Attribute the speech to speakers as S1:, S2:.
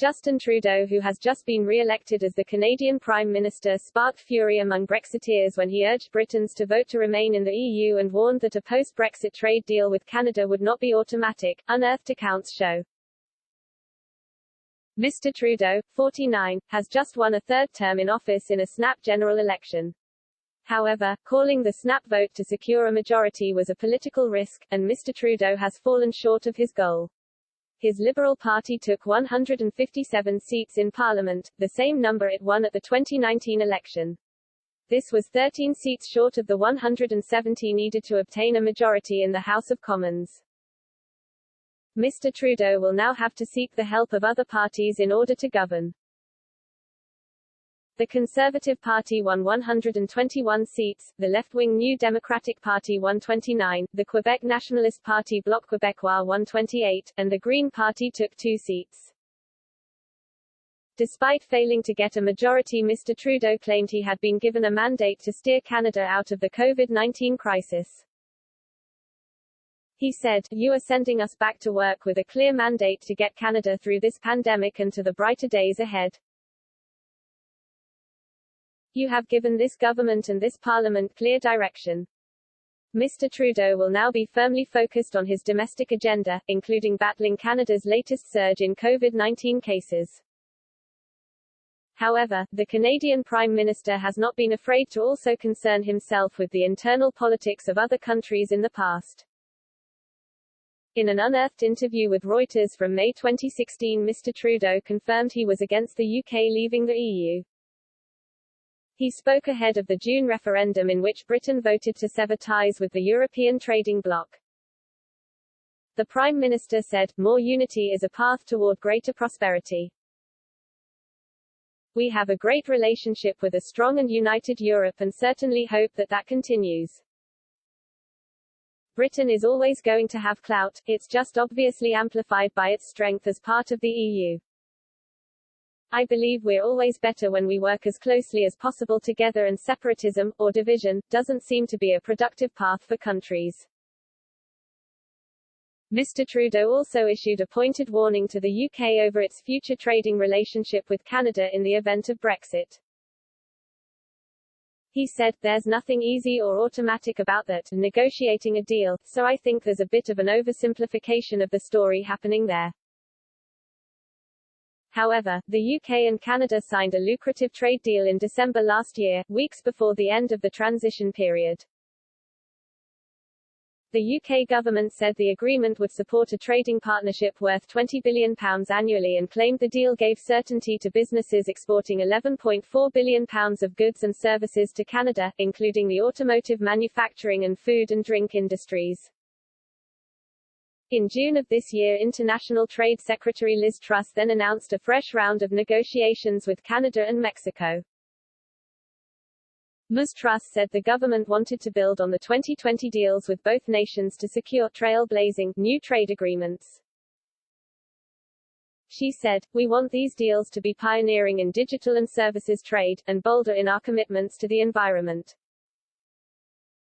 S1: Justin Trudeau, who has just been re-elected as the Canadian Prime Minister, sparked fury among Brexiteers when he urged Britons to vote to remain in the EU and warned that a post-Brexit trade deal with Canada would not be automatic, unearthed accounts show. Mr. Trudeau, 49, has just won a third term in office in a snap general election. However, calling the snap vote to secure a majority was a political risk, and Mr. Trudeau has fallen short of his goal. His Liberal Party took 157 seats in Parliament, the same number it won at the 2019 election. This was 13 seats short of the 170 needed to obtain a majority in the House of Commons. Mr. Trudeau will now have to seek the help of other parties in order to govern. The Conservative Party won 121 seats, the left-wing New Democratic Party won 29, the Quebec Nationalist Party Bloc Québécois won 28, and the Green Party took 2 seats. Despite failing to get a majority, Mr. Trudeau claimed he had been given a mandate to steer Canada out of the COVID-19 crisis. He said, "You are sending us back to work with a clear mandate to get Canada through this pandemic and to the brighter days ahead. You have given this government and this parliament clear direction." Mr. Trudeau will now be firmly focused on his domestic agenda, including battling Canada's latest surge in COVID-19 cases. However, the Canadian Prime Minister has not been afraid to also concern himself with the internal politics of other countries in the past. In an unearthed interview with Reuters from May 2016, Mr. Trudeau confirmed he was against the UK leaving the EU. He spoke ahead of the June referendum in which Britain voted to sever ties with the European trading bloc. The Prime Minister said, "More unity is a path toward greater prosperity. We have a great relationship with a strong and united Europe and certainly hope that that continues. Britain is always going to have clout, it's just obviously amplified by its strength as part of the EU. I believe we're always better when we work as closely as possible together, and separatism, or division, doesn't seem to be a productive path for countries." Mr. Trudeau also issued a pointed warning to the UK over its future trading relationship with Canada in the event of Brexit. He said, "There's nothing easy or automatic about that, negotiating a deal, so I think there's a bit of an oversimplification of the story happening there." However, the UK and Canada signed a lucrative trade deal in December last year, weeks before the end of the transition period. The UK government said the agreement would support a trading partnership worth £20 billion annually and claimed the deal gave certainty to businesses exporting £11.4 billion of goods and services to Canada, including the automotive manufacturing and food and drink industries. In June of this year, International Trade Secretary Liz Truss then announced a fresh round of negotiations with Canada and Mexico. Ms. Truss said the government wanted to build on the 2020 deals with both nations to secure trailblazing, new trade agreements. She said, "We want these deals to be pioneering in digital and services trade, and bolder in our commitments to the environment."